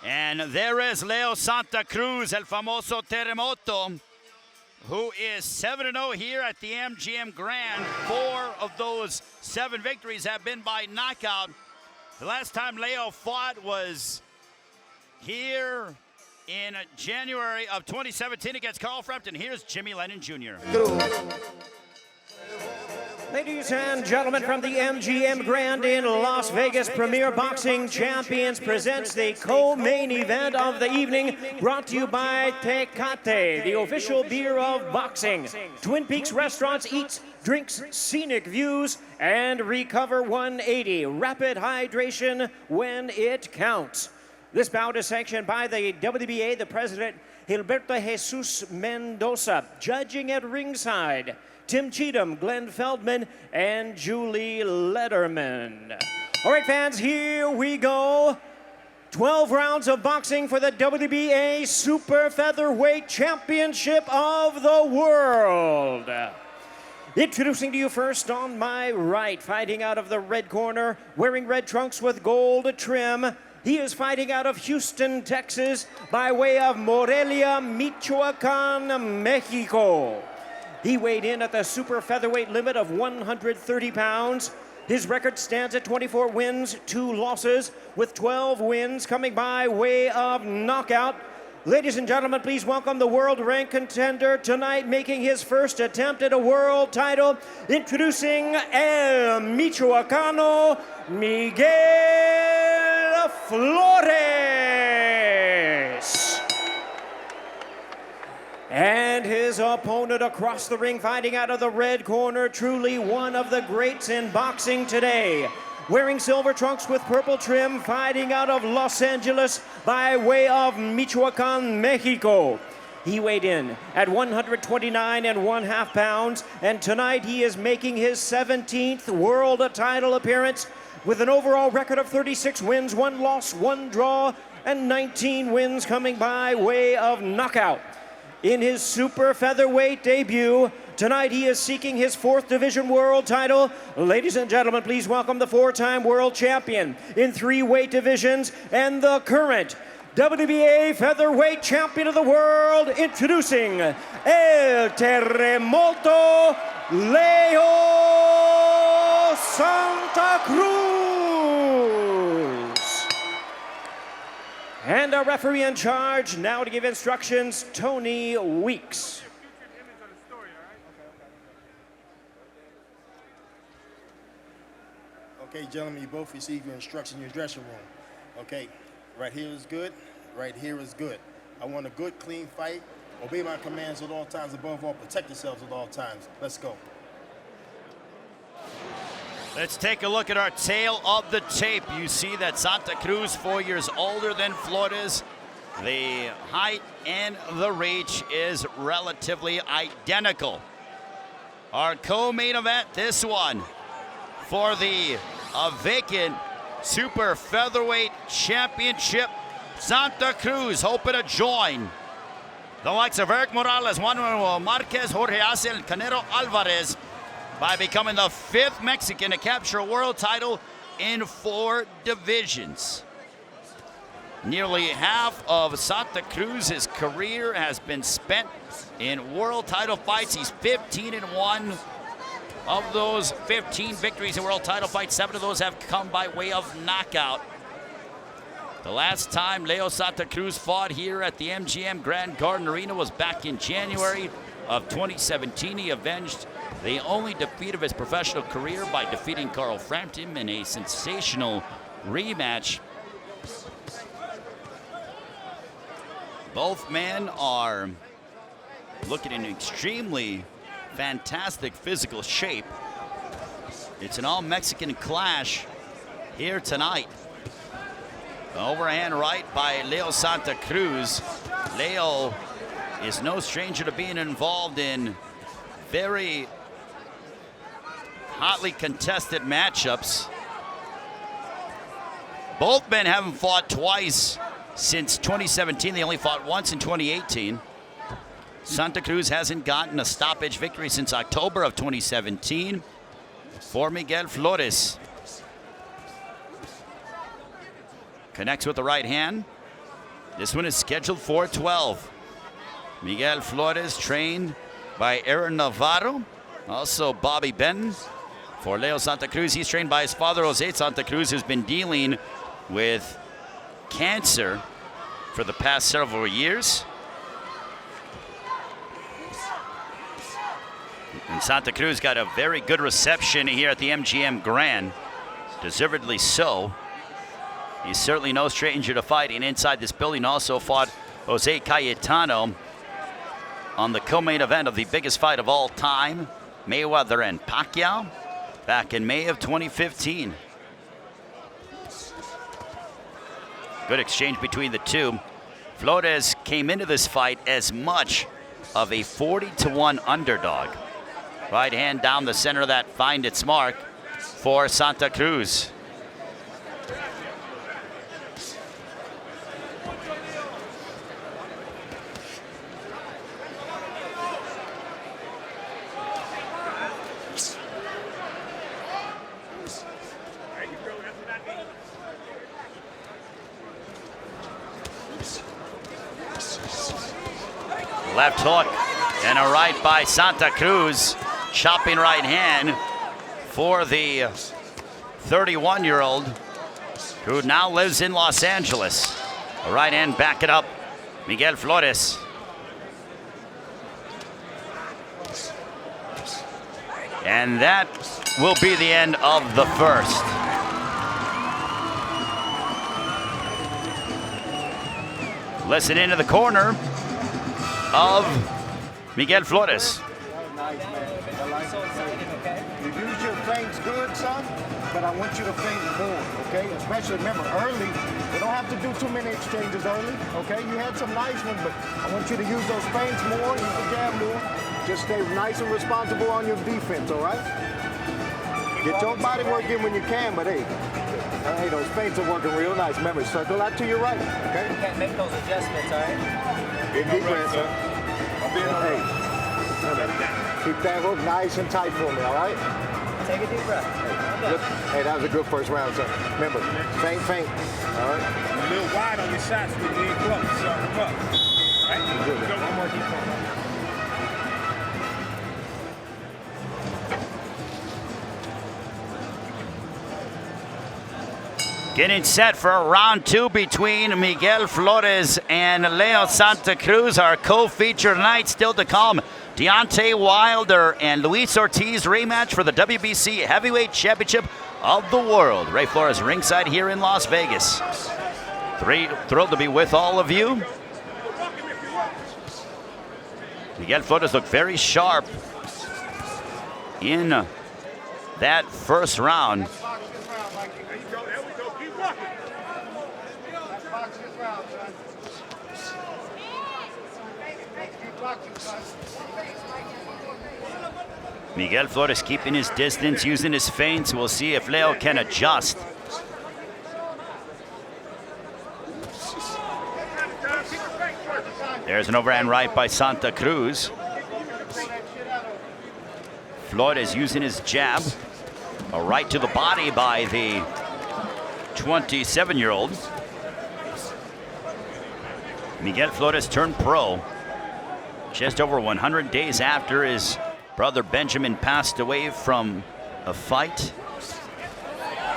And there is Leo Santa Cruz, el famoso Terremoto, who is 7-0 here at the MGM Grand. 4 of those 7 victories have been by knockout. The last time Leo fought was here in January of 2017 against Carl Frampton. Here's Jimmy Lennon Jr. Ladies and gentlemen, from the MGM Grand in Las Vegas, Premier Boxing Champions presents the co-main event of the evening, brought to you by Tecate, the official beer of boxing. Twin Peaks Restaurants eats, drinks, scenic views, and Recover 180. Rapid hydration when it counts. This bout is sanctioned by the WBA, the president, Gilberto Jesus Mendoza, judging at ringside, Tim Cheatham, Glenn Feldman, and Julie Lederman. All right, fans, here we go. 12 rounds of boxing for the WBA Super Featherweight Championship of the World. Introducing to you first on my right, fighting out of the red corner, wearing red trunks with gold trim. He is fighting out of Houston, Texas, by way of Morelia, Michoacan, Mexico. He weighed in at the super featherweight limit of 130 pounds. His record stands at 24 wins, 2 losses, with 12 wins coming by way of knockout. Ladies and gentlemen, please welcome the world rank contender tonight, making his first attempt at a world title, introducing El Michoacano, Miguel Flores. And his opponent across the ring, fighting out of the red corner, truly one of the greats in boxing today. Wearing silver trunks with purple trim, fighting out of Los Angeles by way of Michoacan, Mexico. He weighed in at 129.5 pounds, and tonight he is making his 17th world title appearance with an overall record of 36 wins, 1 loss, 1 draw, and 19 wins coming by way of knockout. In his super featherweight debut, tonight he is seeking his 4th division world title. Ladies and gentlemen, please welcome the 4-time world champion in 3 weight divisions and the current WBA featherweight champion of the world, introducing El Terremoto, Leo Santa Cruz. And our referee in charge now to give instructions, Tony Weeks. Okay, gentlemen, you both receive your instructions in your dressing room. Okay, right here is good, right here is good. I want a good, clean fight. Obey my commands at all times. Above all, protect yourselves at all times. Let's go. Let's take a look at our tail of the tape. You see that Santa Cruz, 4 years older than Flores. The height and the reach is relatively identical. Our co-main event, this one, for the vacant Super Featherweight Championship. Santa Cruz hoping to join the likes of Eric Morales, Juan Manuel Marquez, Jorge Arce, and Canelo Alvarez by becoming the 5th Mexican to capture a world title in 4 divisions. Nearly half of Santa Cruz's career has been spent in world title fights. He's 15-1. Of those 15 victories in world title fights, 7 of those have come by way of knockout. The last time Leo Santa Cruz fought here at the MGM Grand Garden Arena was back in January of 2017. He avenged the only defeat of his professional career by defeating Carl Frampton in a sensational rematch. Both men are looking in extremely fantastic physical shape. It's an all-Mexican clash here tonight. Overhand right by Leo Santa Cruz. Leo is no stranger to being involved in very hotly contested matchups. Both men haven't fought twice since 2017. They only fought once in 2018. Santa Cruz hasn't gotten a stoppage victory since October of 2017 for Miguel Flores. Connects with the right hand. This one is scheduled for 12. Miguel Flores, trained by Aaron Navarro. Also Bobby Benton. For Leo Santa Cruz, he's trained by his father, Jose Santa Cruz, who's been dealing with cancer for the past several years. And Santa Cruz got a very good reception here at the MGM Grand. Deservedly so. He's certainly no stranger to fighting inside this building. Also fought Jose Cayetano on the co-main event of the biggest fight of all time, Mayweather and Pacquiao, back in May of 2015. Good exchange between the two. Flores came into this fight as much of a 40-1 underdog. Right hand down the center of that, find its mark for Santa Cruz. Left hook and a right by Santa Cruz. Chopping right hand for the 31-year-old who now lives in Los Angeles. A right hand back it up, Miguel Flores. And that will be the end of the first. Listen into the corner of Miguel Flores. You use your feints good, son, but I want you to feint more, okay? Especially, remember, early, you don't have to do too many exchanges early, okay? You had some nice ones, but I want you to use those feints more, use the jab more. Just stay nice and responsible on your defense, all right? Get your body work in when you can, but hey, those feints are working real nice. Remember, circle out to your right, okay? You can't make those adjustments, all right? Get deep breath, son. Hey. Keep that hook nice and tight for me, all right? Take a deep breath. Hey, that was a good first round, son. Remember, feint, all right? A little wide on your shots when you ain't close, so up. Right? One more deep breath. Getting set for round two between Miguel Flores and Leo Santa Cruz. Our co-feature tonight still to come. Deontay Wilder and Luis Ortiz rematch for the WBC Heavyweight Championship of the World. Ray Flores ringside here in Las Vegas. Thrilled to be with all of you. Miguel Flores looked very sharp in that first round. Miguel Flores keeping his distance, using his feints. We'll see if Leo can adjust. There's an overhand right by Santa Cruz. Flores using his jab. A right to the body by the 27-year-old. Miguel Flores turned pro just over 100 days after his brother Benjamin passed away from a fight.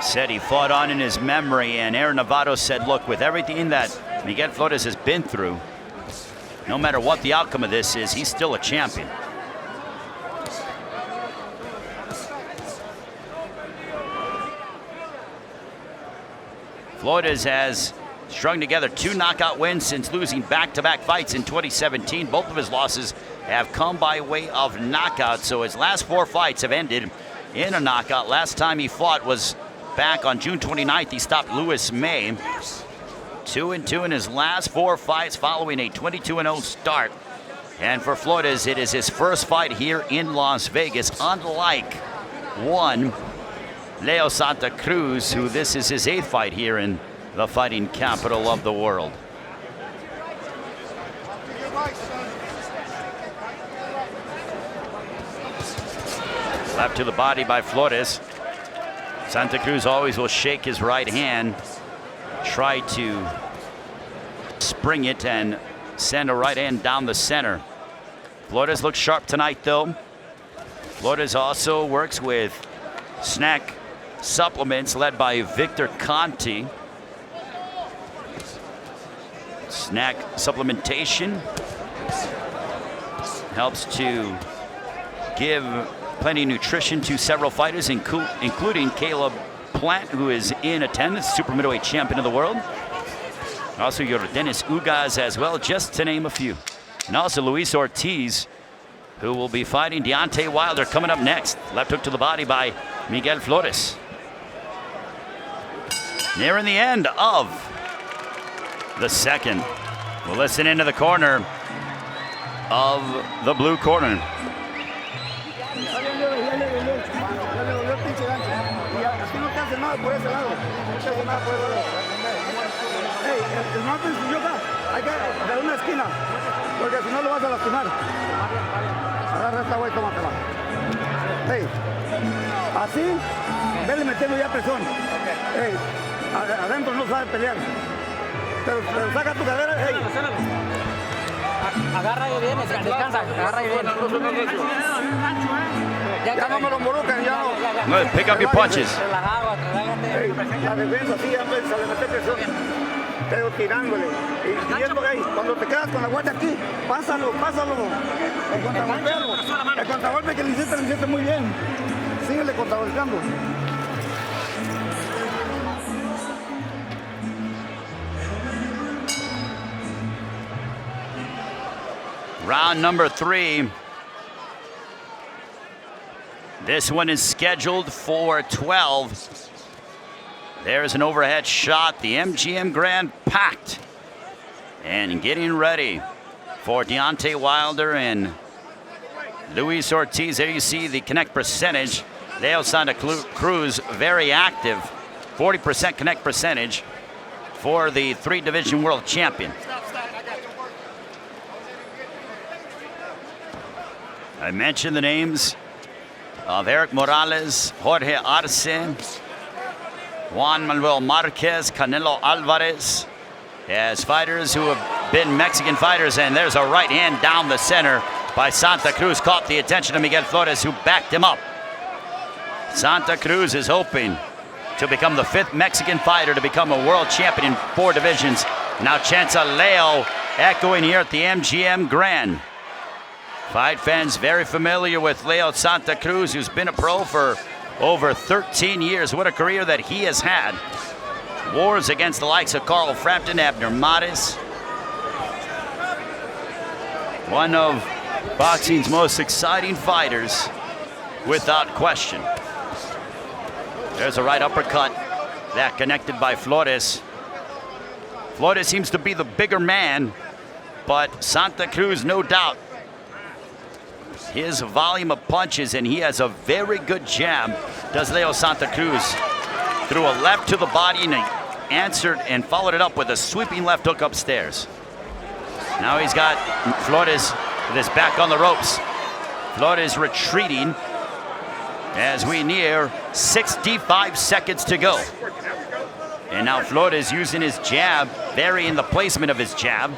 Said he fought on in his memory, and Aaron Navarro said, look, with everything that Miguel Flores has been through, no matter what the outcome of this is, he's still a champion. Flores has strung together 2 knockout wins since losing back-to-back fights in 2017. Both of his losses have come by way of knockout, so his last 4 fights have ended in a knockout. Last time he fought was back on June 29th. He stopped Lewis May. 2-2 in his last 4 fights following a 22-0 start. And for Flores, it is his first fight here in Las Vegas, unlike Leo Santa Cruz, who this is his 8th fight here in the fighting capital of the world. Left to the body by Flores. Santa Cruz always will shake his right hand, try to spring it and send a right hand down the center. Flores looks sharp tonight, though. Flores also works with snack supplements led by Victor Conti. Snack supplementation helps to give plenty of nutrition to several fighters, including Caleb Plant, who is in attendance, super middleweight champion of the world. Also, your Dennis Ugas as well, just to name a few. And also Luis Ortiz, who will be fighting Deontay Wilder coming up next. Left hook to the body by Miguel Flores. Nearing the end of the second. We'll listen into the corner of the blue corner. El más sencillo hay que de una esquina, porque si no lo vas a lastimar. Agarra esta güey, tómatela. Hey, así, vele metiendo ya presión. Hey, adentro no sabe pelear. Pero saca tu cadera, hey. Agarra y bien, descansa, agarra y bien. Ya no me lo involucren, ya no. Good, pick up your punches. Relajado, relájate. La defensa, sí, ya se le mete presión. Pero tirándole. Y siguiendo ahí, cuando te quedas con la guardia aquí, pásalo. El contragolpe que le hiciste muy bien. Síguele contragolpeando. Round number 3. This one is scheduled for 12. There's an overhead shot. The MGM Grand packed and getting ready for Deontay Wilder and Luis Ortiz. There you see the connect percentage. Leo Santa Cruz very active. 40% connect percentage for the 3-division world champion. I mentioned the names of Eric Morales, Jorge Arce, Juan Manuel Marquez, Canelo Alvarez, as fighters who have been Mexican fighters. And there's a right hand down the center by Santa Cruz. Caught the attention of Miguel Flores, who backed him up. Santa Cruz is hoping to become the 5th Mexican fighter to become a world champion in 4 divisions. Now Chanza Leo echoing here at the MGM Grand. Fight fans very familiar with Leo Santa Cruz, who's been a pro for over 13 years. What a career that he has had. Wars against the likes of Carl Frampton, Abner Mares. One of boxing's most exciting fighters, without question. There's a right uppercut that connected by Flores. Flores seems to be the bigger man, but Santa Cruz, no doubt, his volume of punches, and he has a very good jab, does Leo Santa Cruz. Threw a left to the body and he answered and followed it up with a sweeping left hook upstairs. Now he's got Flores with his back on the ropes. Flores retreating as we near 65 seconds to go. And now Flores using his jab, varying the placement of his jab.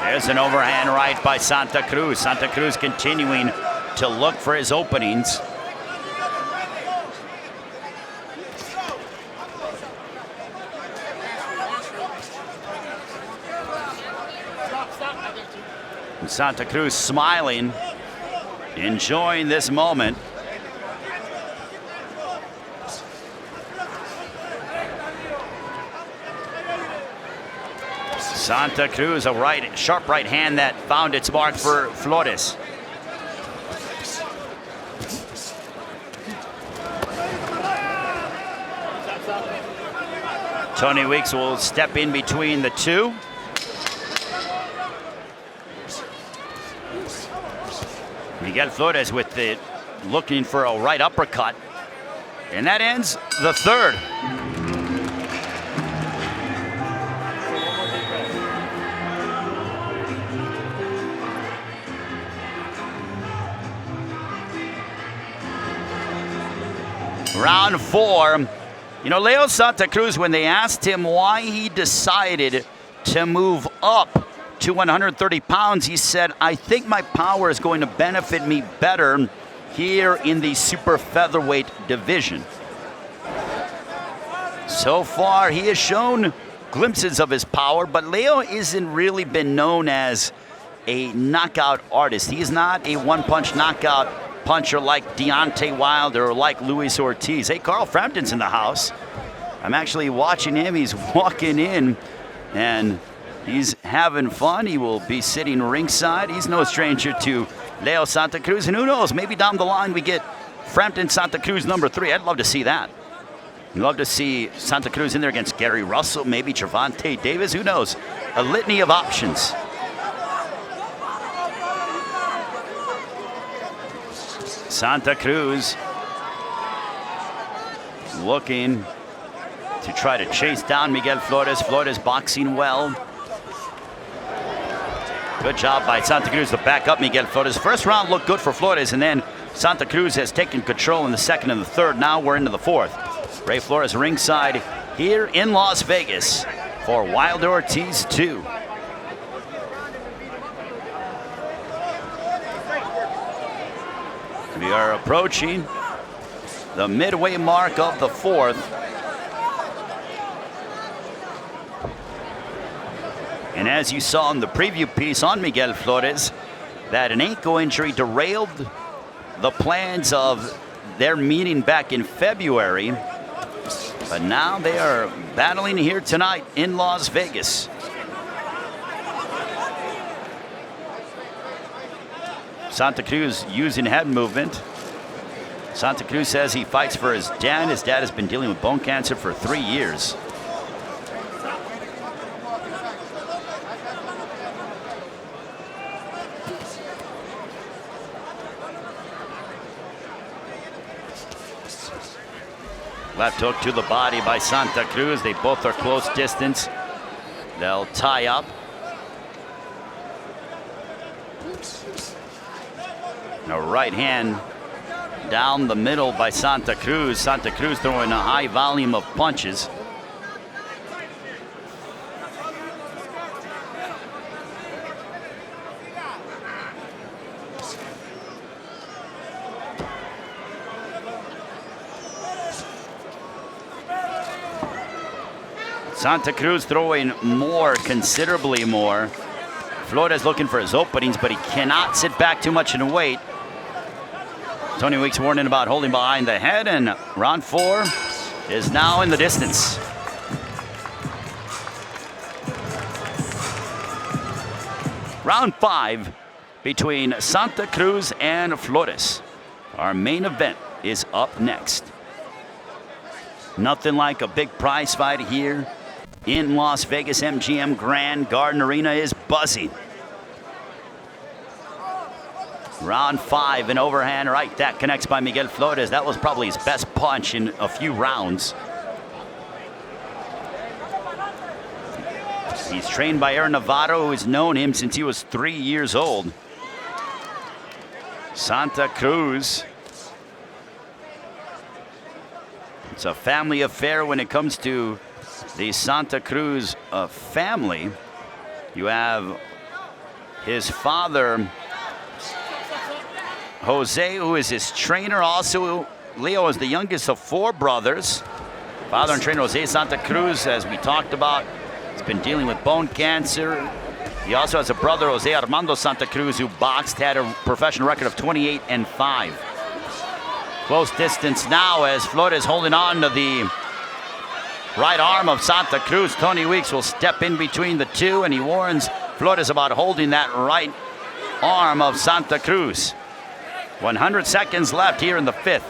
There's an overhand right by Santa Cruz. Santa Cruz continuing to look for his openings. And Santa Cruz smiling, enjoying this moment. Santa Cruz, a sharp right hand that found its mark for Flores. Tony Weeks will step in between the two. Miguel Flores with the looking for a right uppercut. And that ends the 3rd. Round 4 You know, Leo Santa Cruz, when they asked him why he decided to move up to 130 pounds, he said, I think my power is going to benefit me better here in the super featherweight division. So far, he has shown glimpses of his power, but Leo isn't really been known as a knockout artist. He's not a one-punch knockout puncher like Deontay Wilder or like Luis Ortiz. Hey, Carl Frampton's in the house. I'm actually watching him. He's walking in, and he's having fun. He will be sitting ringside. He's no stranger to Leo Santa Cruz, and who knows, maybe down the line we get Frampton Santa Cruz #3. I'd love to see that. I'd love to see Santa Cruz in there against Gary Russell, maybe Gervonta Davis, who knows? A litany of options. Santa Cruz looking to try to chase down Miguel Flores. Flores boxing well. Good job by Santa Cruz to back up Miguel Flores. First round looked good for Flores, and then Santa Cruz has taken control in the second and the third. Now we're into the fourth. Ray Flores ringside here in Las Vegas for Wilder Ortiz 2. We are approaching the midway mark of the fourth. And as you saw in the preview piece on Miguel Flores, that an ankle injury derailed the plans of their meeting back in February. But now they are battling here tonight in Las Vegas. Santa Cruz using head movement. Santa Cruz says he fights for his dad. His dad has been dealing with bone cancer for 3 years. Left hook to the body by Santa Cruz. They both are close distance. They'll tie up. A right hand down the middle by Santa Cruz. Santa Cruz throwing a high volume of punches. Santa Cruz throwing more, considerably more. Flores looking for his openings, but he cannot sit back too much and wait. Tony Weeks warning about holding behind the head, and round 4 is now in the distance. Round 5 between Santa Cruz and Flores. Our main event is up next. Nothing like a big prize fight here in Las Vegas. MGM Grand Garden Arena is buzzing. Round 5, an overhand right that connects by Miguel Flores. That was probably his best punch in a few rounds. He's trained by Aaron Navarro, who has known him since he was 3 years old. Santa Cruz. It's a family affair when it comes to the Santa Cruz family. You have his father, Jose, who is his trainer. Also, Leo is the youngest of 4 brothers. Father and trainer Jose Santa Cruz, as we talked about, has been dealing with bone cancer. He also has a brother, Jose Armando Santa Cruz, who boxed, had a professional record of 28-5. Close distance now as Flores holding on to the right arm of Santa Cruz. Tony Weeks will step in between the two, and he warns Flores about holding that right arm of Santa Cruz. 100 seconds left here in the 5th.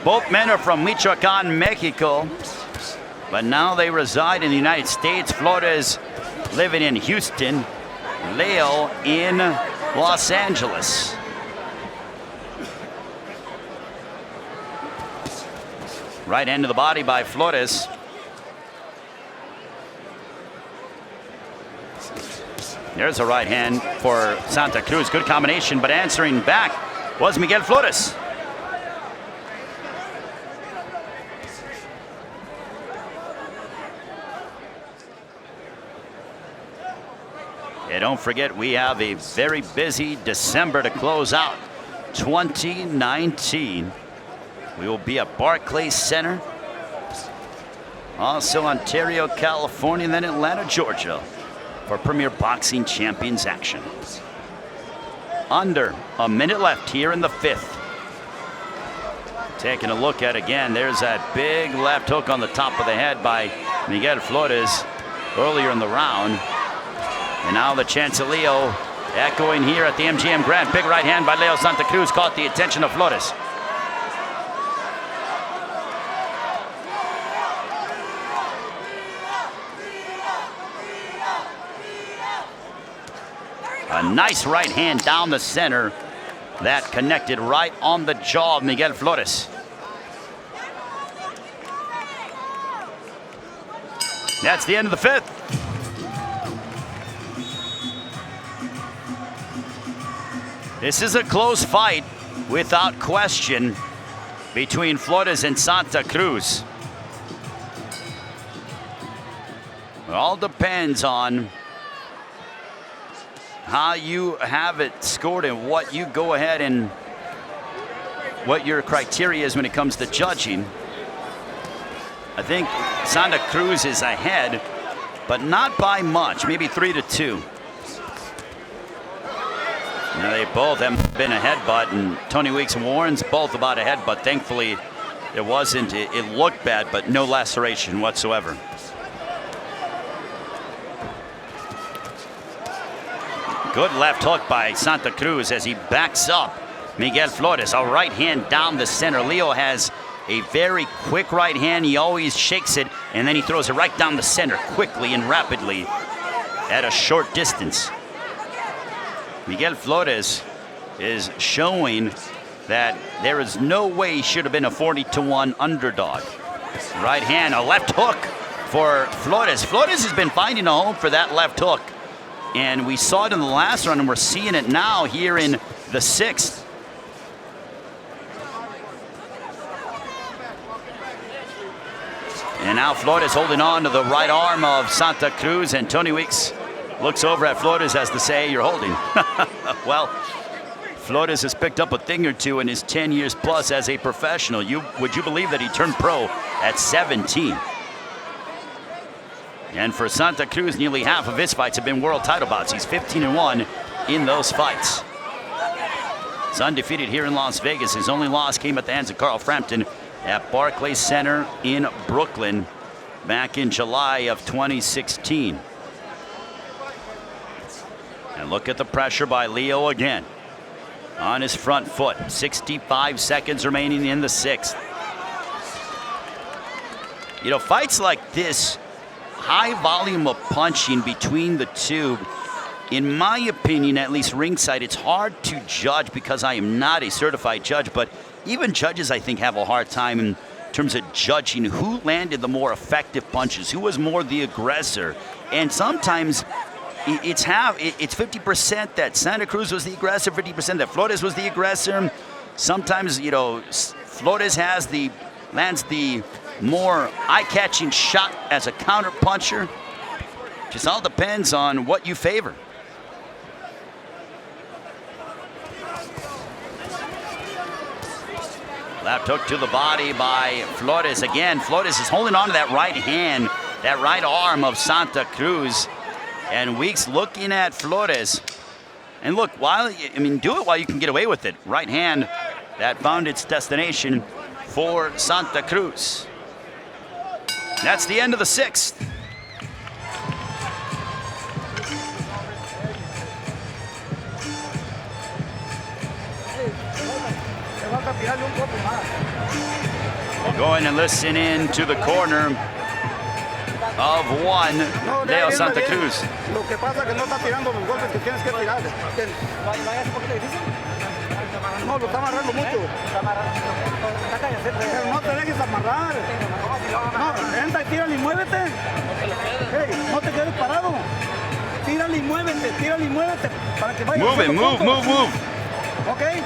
Both men are from Michoacan, Mexico, but now they reside in the United States. Flores living in Houston, Leo in Los Angeles. Right hand to the body by Flores. There's a right hand for Santa Cruz. Good combination, but answering back was Miguel Flores. And don't forget, we have a very busy December to close out 2019. We will be at Barclays Center, also Ontario, California, and then Atlanta, Georgia for Premier Boxing Champions action. Under a minute left here in the 5th. Taking a look at again, there's that big left hook on the top of the head by Miguel Flores earlier in the round. And now the chance of Leo echoing here at the MGM Grand. Big right hand by Leo Santa Cruz caught the attention of Flores. A nice right hand down the center that connected right on the jaw of Miguel Flores. That's the end of the 5th. This is a close fight without question between Flores and Santa Cruz. It all depends on how you have it scored and what you go ahead and what your criteria is when it comes to judging. I think Santa Cruz is ahead, but not by much, maybe 3-2. Now they both have been a headbutt, and Tony Weeks warns both about a headbutt. Thankfully, it wasn't. It looked bad, but no laceration whatsoever. Good left hook by Santa Cruz as he backs up Miguel Flores. A right hand down the center. Leo has a very quick right hand. He always shakes it, and then he throws it right down the center quickly and rapidly at a short distance. Miguel Flores is showing that there is no way he should have been a 40-1 underdog. Right hand, a left hook for Flores. Flores has been finding a home for that left hook. And we saw it in the last round, and we're seeing it now here in the 6th. And now Flores holding on to the right arm of Santa Cruz, and Tony Weeks looks over at Flores as to say, "You're holding." Well, Flores has picked up a thing or two in his 10 years plus as a professional. Would you believe that he turned pro at 17? And for Santa Cruz, nearly half of his fights have been world title bouts. He's 15-1 in those fights. He's undefeated here in Las Vegas. His only loss came at the hands of Carl Frampton at Barclays Center in Brooklyn back in July of 2016. And look at the pressure by Leo again. On his front foot. 65 seconds remaining in the 6th. You know, fights like this, high volume of punching between the two, in my opinion, at least ringside, it's hard to judge because I am not a certified judge, but even judges, I think, have a hard time in terms of judging who landed the more effective punches, who was more the aggressor. And sometimes it's 50% that Santa Cruz was the aggressor, 50% that Flores was the aggressor. Sometimes, you know, Flores lands the more eye-catching shot as a counter puncher. Just all depends on what you favor. Left hook to the body by Flores. Again, Flores is holding on to that right hand, that right arm of Santa Cruz. And Weeks looking at Flores. And look, do it while you can get away with it. Right hand that found its destination for Santa Cruz. That's the end of the 6th. We'll go in and listen in to the corner of one, Leo Santa Cruz. Lo que pasa es que no está tirando los golpes que tienes que tirar. No, lo está amarrando mucho. Pero no te dejes amarrar. No, entra y tírale y muévete. Hey, no te quedes parado. Tírale y muévete para que vaya. Move. Okay.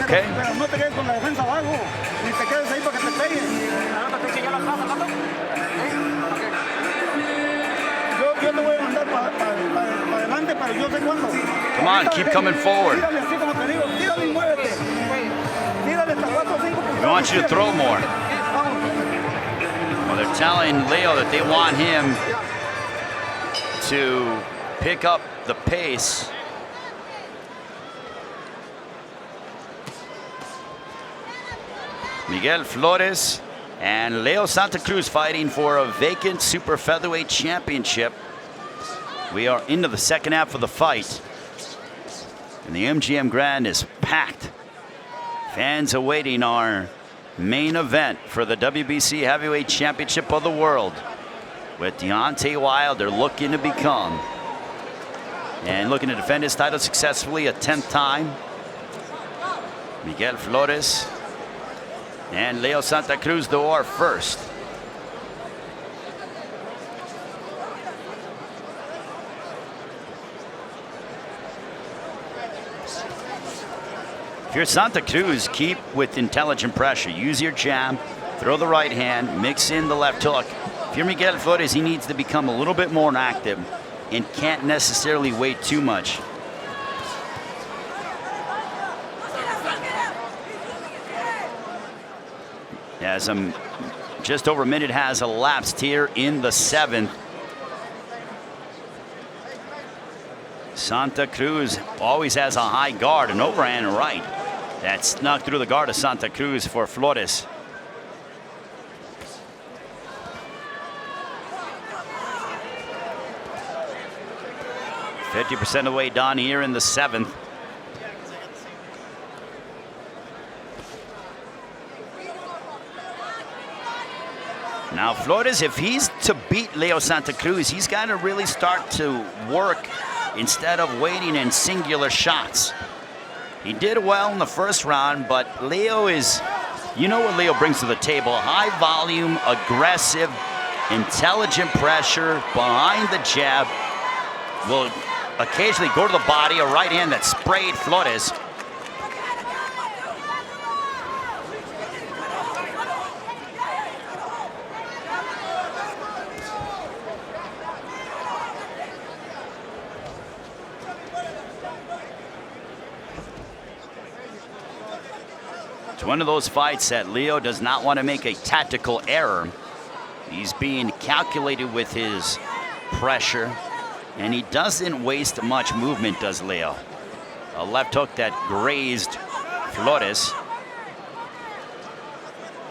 Pero no te quedes con la defensa abajo. Ni te quedes ahí para que te peguen. Yo te voy a mandar para adelante. adelante, pero yo sé cuándo. Come on, keep coming forward. Tírale así como te digo, tírale y muévete. Tírale hasta 4 o 5. We want you to throw more. Vamos. Well, they're telling Leo that they want him to pick up the pace. Miguel Flores and Leo Santa Cruz fighting for a vacant Super Featherweight championship. We are into the second half of the fight. And the MGM Grand is packed. Fans awaiting our main event for the WBC Heavyweight Championship of the World, with Deontay Wilder looking to become and looking to defend his title successfully a 10th time. Miguel Flores and Leo Santa Cruz, though, are first. If you're Santa Cruz, keep with intelligent pressure. Use your jab, throw the right hand, mix in the left hook. If you're Miguel Flores, he needs to become a little bit more active and can't necessarily wait too much. As just over a minute has elapsed here in the 7th. Santa Cruz always has a high guard, an overhand right that snuck through the guard of Santa Cruz for Flores. %50 of the way done here in the 7th. Now Flores, if he's to beat Leo Santa Cruz, he's got to really start to work instead of waiting in singular shots. He did well in the first round, but Leo is, you know what Leo brings to the table: high volume, aggressive, intelligent pressure behind the jab. Will occasionally go to the body, a right hand that sprayed Flores. It's one of those fights that Leo does not want to make a tactical error. He's being calculated with his pressure, and he doesn't waste much movement, does Leo. A left hook that grazed Flores.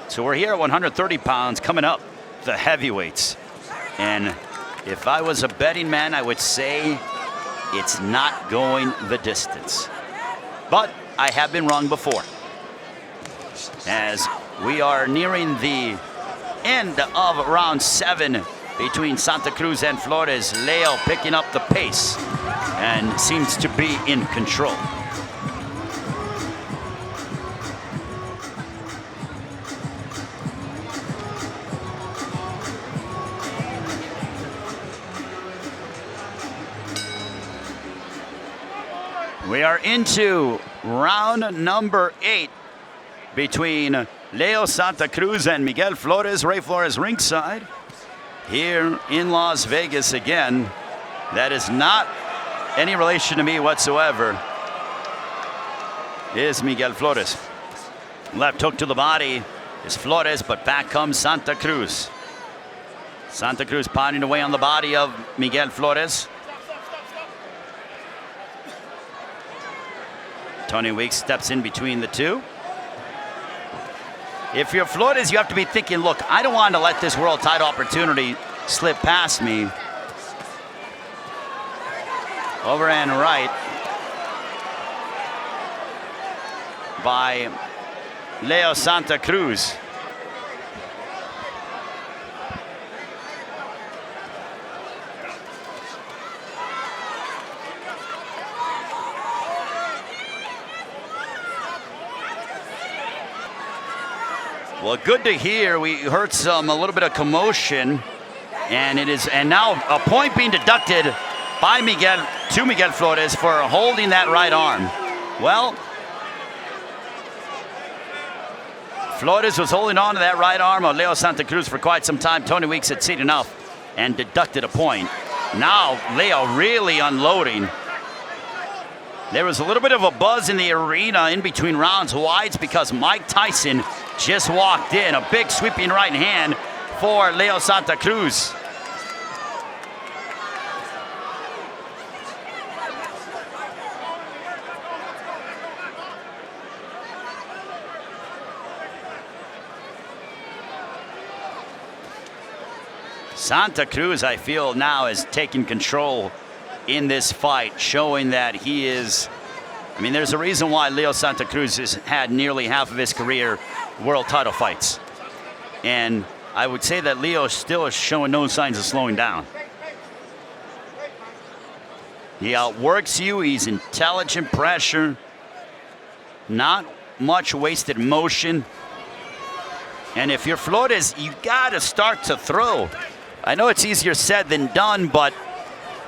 So we're here at 130 pounds, coming up the heavyweights. And if I was a betting man, I would say it's not going the distance. But I have been wrong before. As we are nearing the end of round 7 between Santa Cruz and Flores, Leo picking up the pace and seems to be in control. We are into round number 8 between Leo Santa Cruz and Miguel Flores. Ray Flores ringside here in Las Vegas again. That is not any relation to me whatsoever. Is Miguel Flores. Left hook to the body is Flores, but back comes Santa Cruz. Santa Cruz pounding away on the body of Miguel Flores. Tony Weeks steps in between the two. If you're Flores, you have to be thinking, look, I don't want to let this world title opportunity slip past me. Overhand right by Leo Santa Cruz. Well, good to hear. We heard a little bit of commotion, and now a point being deducted by Miguel Flores for holding that right arm. Well, Flores was holding on to that right arm of Leo Santa Cruz for quite some time. Tony Weeks had seen enough and deducted a point. Now Leo really unloading. There was a little bit of a buzz in the arena in between rounds. Why? It's because Mike Tyson just walked in. A big sweeping right hand for Leo Santa Cruz. Santa Cruz, I feel now, is taking control in this fight, showing that he is, I mean, there's a reason why Leo Santa Cruz has had nearly half of his career world title fights. And I would say that Leo still is showing no signs of slowing down. He outworks you, he's intelligent pressure, not much wasted motion. And if you're Flores, you gotta start to throw. I know it's easier said than done, but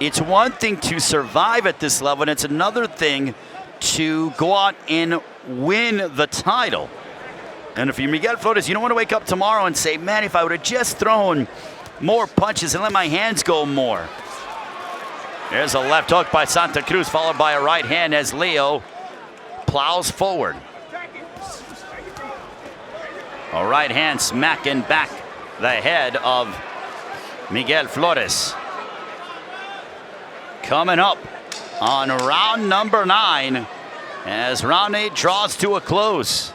it's one thing to survive at this level, and it's another thing to go out and win the title. And if you're Miguel Flores, you don't want to wake up tomorrow and say, man, if I would have just thrown more punches and let my hands go more. There's a left hook by Santa Cruz, followed by a right hand as Leo plows forward. A right hand smacking back the head of Miguel Flores. Coming up on round number 9 as round 8 draws to a close.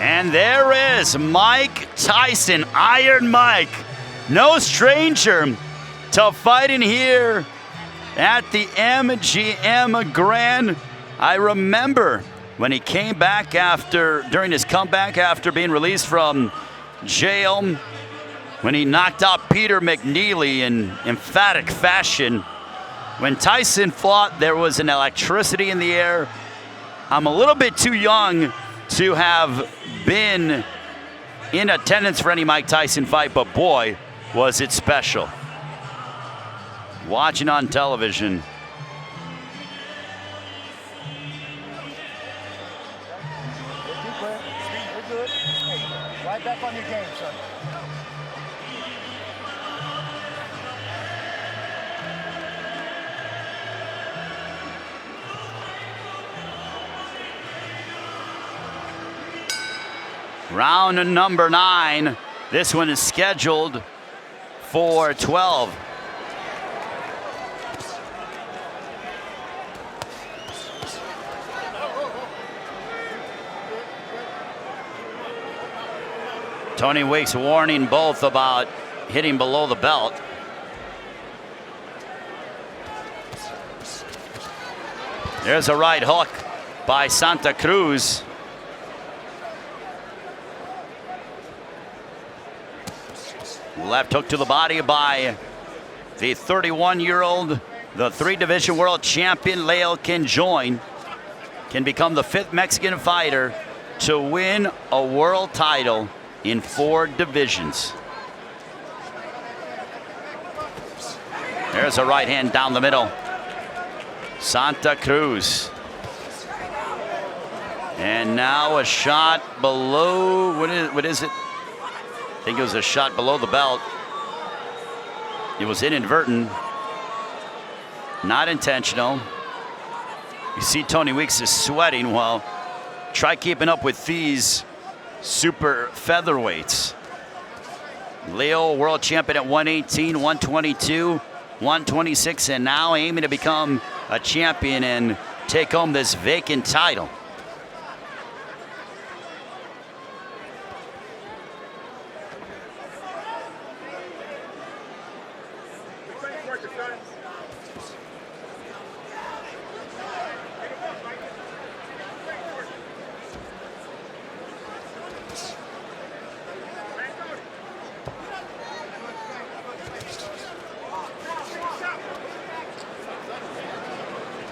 And there is Mike Tyson, Iron Mike. No stranger to fighting here at the MGM Grand. I remember when he came back during his comeback after being released from jail, when he knocked out Peter McNeely in emphatic fashion. When Tyson fought, there was an electricity in the air. I'm a little bit too young to have been in attendance for any Mike Tyson fight, but boy, was it special. Watching on television. We're good. Right back on your game, son. Round number 9. This one is scheduled for 12. Tony Weeks warning both about hitting below the belt. There's a right hook by Santa Cruz. Left hook to the body by the 31-year-old, the 3-division world champion. Leo can become the 5th Mexican fighter to win a world title in 4 divisions. There's a right hand down the middle. Santa Cruz. And now a shot below, what is it? I think it was a shot below the belt. It was inadvertent, not intentional. You see Tony Weeks is sweating. Well, try keeping up with these super featherweights. Leo, world champion at 118, 122, 126, and now aiming to become a champion and take home this vacant title.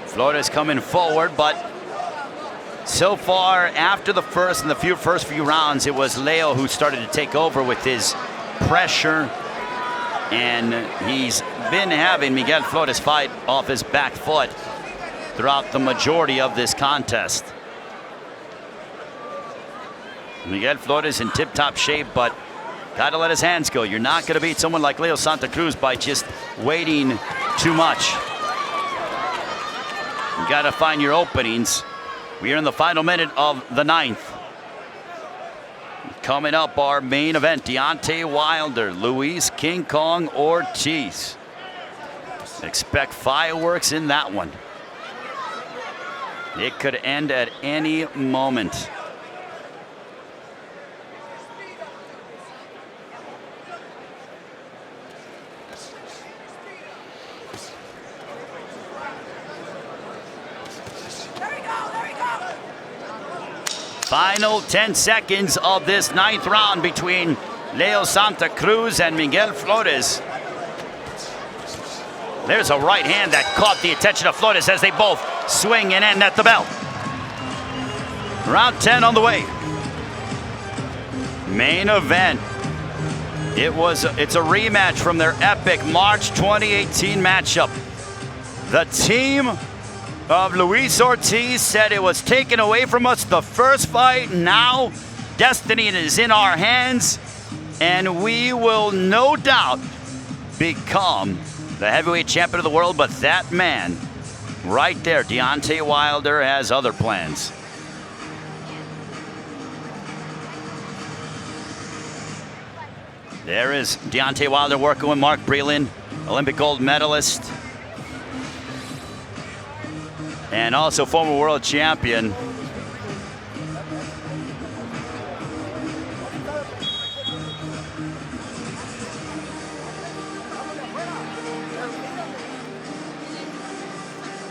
Flores coming forward, but so far after the first few rounds, it was Leo who started to take over with his pressure, and he's been having Miguel Flores fight off his back foot. throughout the majority of this contest. Miguel Flores in tip-top shape, but gotta let his hands go. You're not gonna beat someone like Leo Santa Cruz by just waiting too much. You gotta find your openings. We are in the final minute of the 9th. Coming up, our main event, Deontay Wilder, Luis King Kong Ortiz. Expect fireworks in that one. It could end at any moment. Final 10 seconds of this 9th round between Leo Santa Cruz and Miguel Flores. There's a right hand that caught the attention of Flores as they both swing and end at the bell. Round 10 on the way. Main event. It's a rematch from their epic March 2018 matchup. The team of Luis Ortiz said it was taken away from us the first fight. Now destiny is in our hands, and we will no doubt become the heavyweight champion of the world. But that man right there, Deontay Wilder, has other plans. There is Deontay Wilder working with Mark Breland, Olympic gold medalist, and also former world champion.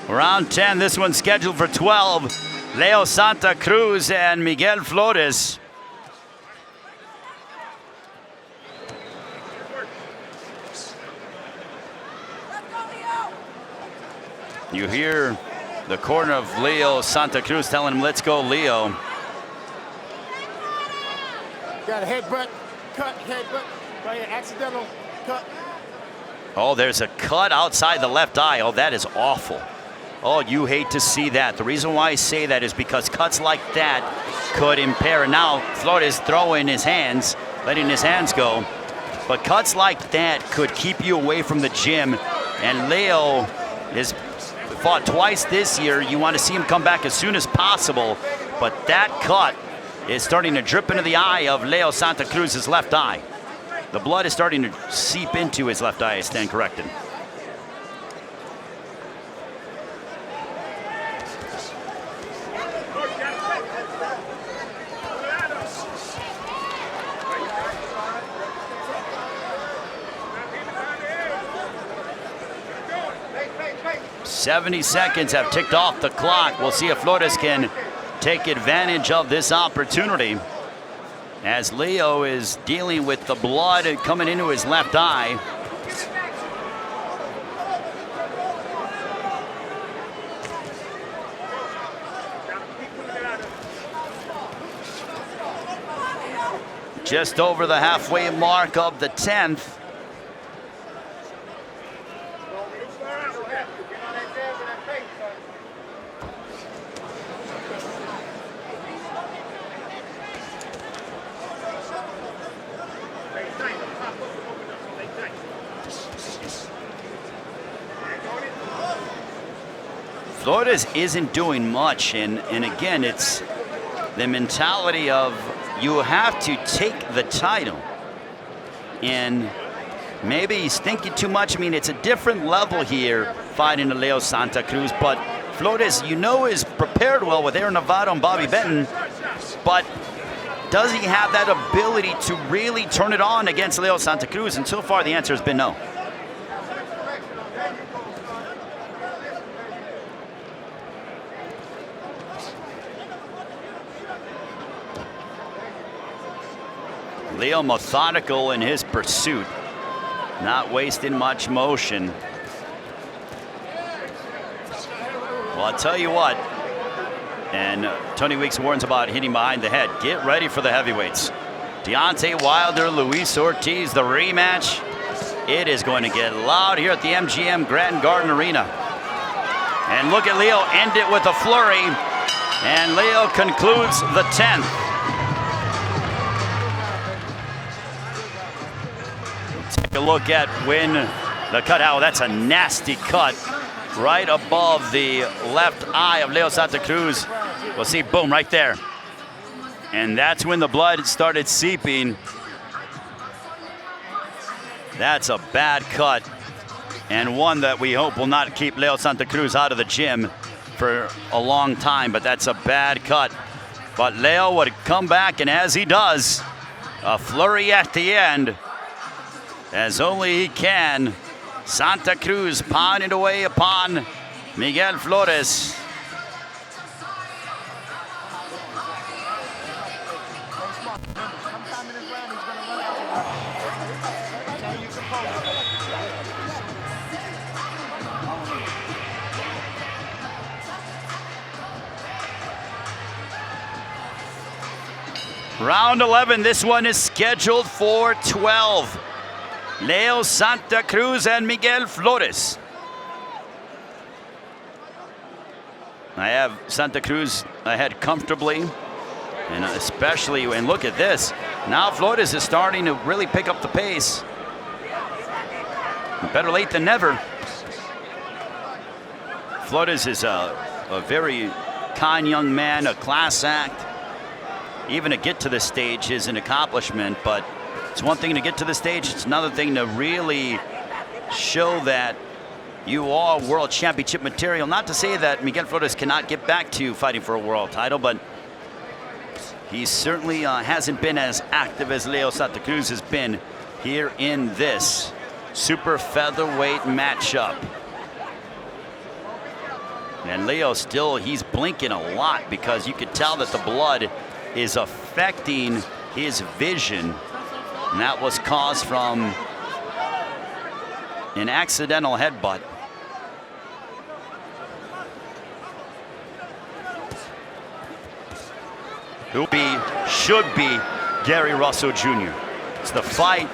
Round 10, this one's scheduled for 12. Leo Santa Cruz and Miguel Flores. You hear the corner of Leo Santa Cruz telling him, let's go, Leo. Got a headbutt, cut, headbutt, right here, accidental cut. Oh, there's a cut outside the left eye. Oh, that is awful. Oh, you hate to see that. The reason why I say that is because cuts like that could impair. Now, Flores throwing his hands, letting his hands go. But cuts like that could keep you away from the gym. And Leo is fought twice this year. You want to see him come back as soon as possible. But that cut is starting to drip into the eye of Leo Santa Cruz's left eye. The blood is starting to seep into his left eye, I stand corrected. "70 seconds have ticked off the clock. We'll see if Flores can take advantage of this opportunity as Leo is dealing with the blood coming into his left eye. Just over the halfway mark of the 10th. Flores isn't doing much, and again, it's the mentality of you have to take the title. And maybe he's thinking too much. I mean, it's a different level here fighting to Leo Santa Cruz, but Flores, you know, is prepared well with Aaron Novato and Bobby Benton, but does he have that ability to really turn it on against Leo Santa Cruz? And so far, the answer has been no. Leo methodical in his pursuit, not wasting much motion. Well, I'll tell you what, and Tony Weeks warns about hitting behind the head. Get ready for the heavyweights. Deontay Wilder, Luis Ortiz, the rematch. It is going to get loud here at the MGM Grand Garden Arena. And look at Leo end it with a flurry. And Leo concludes the 10th. Take a look at when the cut out. That's a nasty cut right above the left eye of Leo Santa Cruz. We'll see, boom, right there. And that's when the blood started seeping. That's a bad cut, and one that we hope will not keep Leo Santa Cruz out of the gym for a long time, but that's a bad cut. But Leo would come back, and as he does, a flurry at the end, as only he can. Santa Cruz pounding away upon Miguel Flores. Round 11, this one is scheduled for 12. Leo Santa Cruz and Miguel Flores. I have Santa Cruz ahead comfortably, and especially, and look at this. Now Flores is starting to really pick up the pace. Better late than never. Flores is a very kind young man, a class act. Even to get to this stage is an accomplishment, but it's one thing to get to the stage, it's another thing to really show that you are world championship material. Not to say that Miguel Flores cannot get back to fighting for a world title, but he certainly hasn't been as active as Leo Santa Cruz has been here in this super featherweight matchup. And Leo still, he's blinking a lot because you could tell that the blood is affecting his vision. And that was caused from an accidental headbutt. Should be Gary Russell Jr. It's the fight.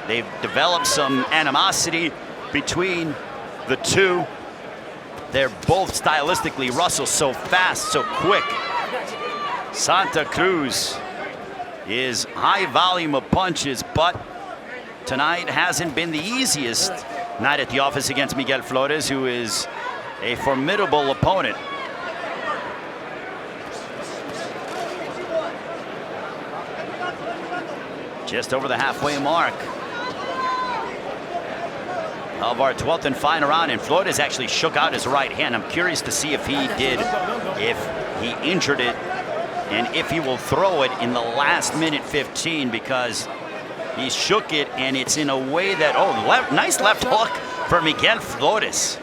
They've developed some animosity between the two. They're both stylistically, Russell's so fast, so quick. Santa Cruz is high volume of punches, but tonight hasn't been the easiest night at the office against Miguel Flores, who is a formidable opponent. Just over the halfway mark of our 12th and final round, and Flores actually shook out his right hand. I'm curious to see if he injured it, and if he will throw it in the last minute 15, because he shook it, and it's in a way that, nice left hook for Miguel Flores.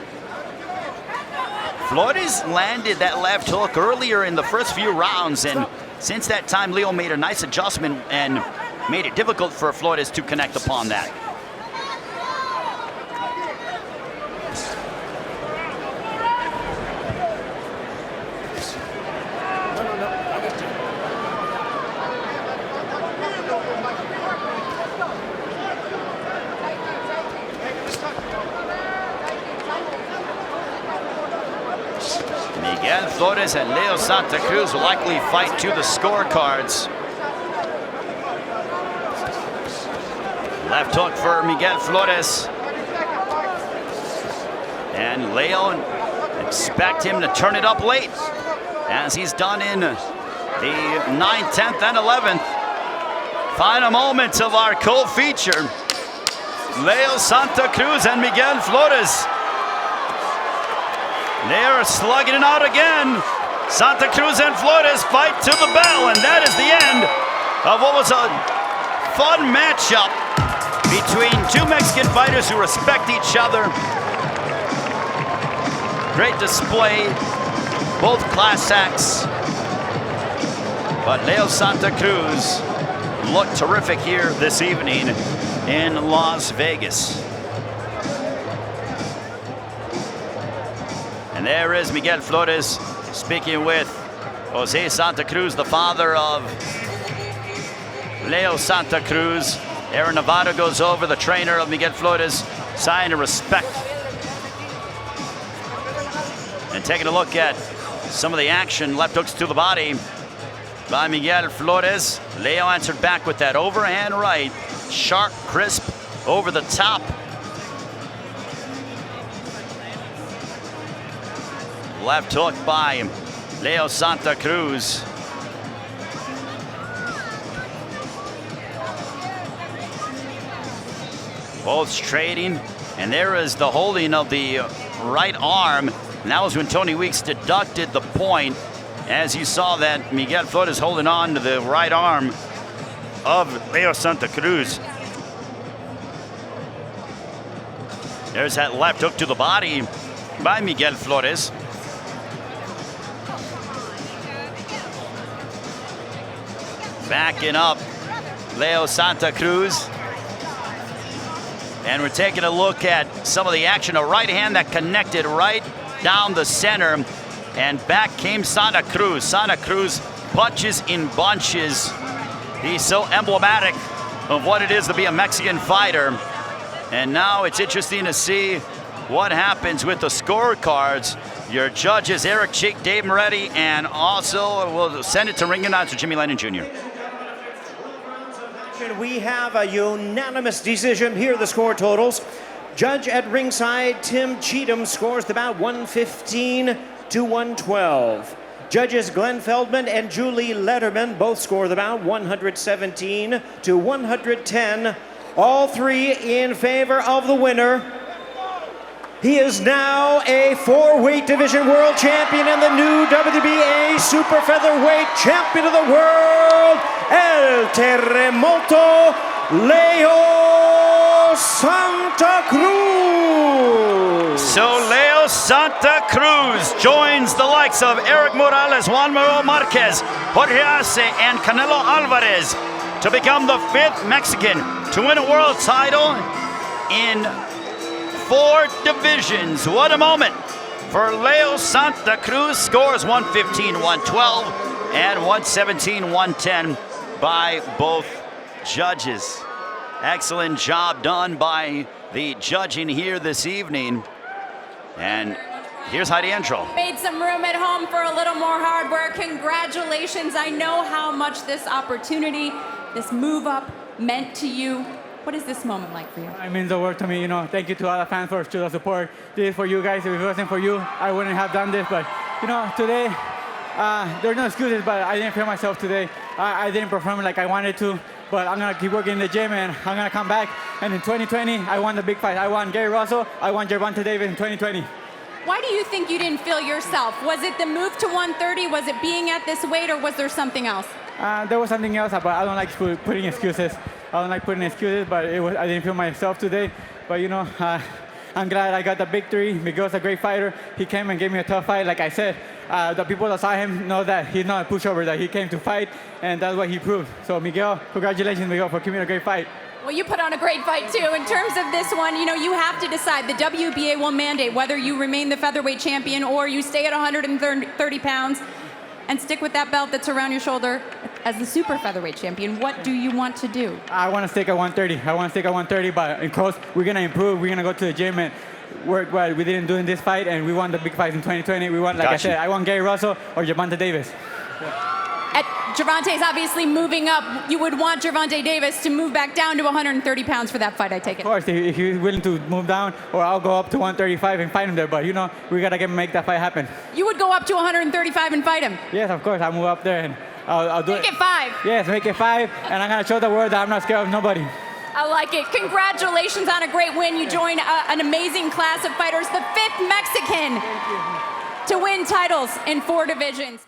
Flores landed that left hook earlier in the first few rounds, and since that time, Leo made a nice adjustment and made it difficult for Flores to connect upon that. Miguel Flores and Leo Santa Cruz will likely fight to the scorecards. Left hook for Miguel Flores. And Leo, expect him to turn it up late, as he's done in the 9th, 10th, and 11th. Final moments of our co-feature. Leo Santa Cruz and Miguel Flores. They're slugging it out again. Santa Cruz and Flores fight to the bell, and that is the end of what was a fun matchup between two Mexican fighters who respect each other. Great display, both class acts. But Leo Santa Cruz looked terrific here this evening in Las Vegas. And there is Miguel Flores speaking with Jose Santa Cruz, the father of Leo Santa Cruz. Aaron Navarro goes over, the trainer of Miguel Flores, sign of respect. And taking a look at some of the action, left hooks to the body by Miguel Flores. Leo answered back with that overhand right. Sharp, crisp, over the top. Left hook by Leo Santa Cruz. Both trading, and there is the holding of the right arm. And that was when Tony Weeks deducted the point, as you saw that Miguel Flores holding on to the right arm of Leo Santa Cruz. There's that left hook to the body by Miguel Flores. Backing up Leo Santa Cruz. And we're taking a look at some of the action. A right hand that connected right down the center. And back came Santa Cruz. Santa Cruz punches in bunches. He's so emblematic of what it is to be a Mexican fighter. And now it's interesting to see what happens with the scorecards. Your judges, Eric Cheek, Dave Moretti, and also we'll send it to ring announcer Jimmy Lennon Jr. We have a unanimous decision. Here are the score totals. Judge at ringside, Tim Cheatham, scores the bout 115 to 112. Judges Glenn Feldman and Julie Letterman both score the bout 117 to 110. All three in favor of the winner. He is now a 4-weight division world champion and the new WBA Super Featherweight champion of the world, El Terremoto, Leo Santa Cruz. So Leo Santa Cruz joins the likes of Eric Morales, Juan Manuel Marquez, Jorge Arce, and Canelo Alvarez to become the 5th Mexican to win a world title in 4 divisions. What a moment for Leo Santa Cruz. Scores 115, 112, and 117, 110 by both judges. Excellent job done by the judging here this evening. And here's Heidi Entro. Made some room at home for a little more hard work. Congratulations. I know how much this opportunity, this move up meant to you. What is this moment like for you? It means the world to me, you know. Thank you to all the fans for the support. This is for you guys. If it wasn't for you, I wouldn't have done this. But, you know, today, there's no excuses, but I didn't feel myself today. I didn't perform like I wanted to, but I'm going to keep working in the gym, and I'm going to come back. And in 2020, I won the big fight. I won Gary Russell. I won Gervonta Davis in 2020. Why do you think you didn't feel yourself? Was it the move to 130? Was it being at this weight, or was there something else? There was something else, but I don't like putting excuses. I don't like putting excuses, but I didn't feel myself today. But, you know, I'm glad I got the victory. Miguel's a great fighter. He came and gave me a tough fight. Like I said, the people that saw him know that he's not a pushover, that he came to fight, and that's what he proved. So, Miguel, congratulations, Miguel, for giving me a great fight. Well, you put on a great fight, too. In terms of this one, you know, you have to decide. The WBA will mandate whether you remain the featherweight champion or you stay at 130 pounds and stick with that belt that's around your shoulder as the super featherweight champion. What do you want to do? I want to stick at 130. I want to stick at 130, but in close, we're going to improve. We're going to go to the gym and work what we didn't do in this fight, and we won the big fights in 2020. We won, like I said, I won Gary Russell or Gervonta Davis. Gervonta's obviously moving up. You would want Gervonta Davis to move back down to 130 pounds for that fight, I take it. Of course, if he's willing to move down, or I'll go up to 135 and fight him there. But, you know, we got to make that fight happen. You would go up to 135 and fight him? Yes, of course. I'll move up there, and I'll do it. Make it 5. Yes, make it 5, and I'm going to show the world that I'm not scared of nobody. I like it. Congratulations on a great win. You join an amazing class of fighters, the 5th Mexican to win titles in 4 divisions.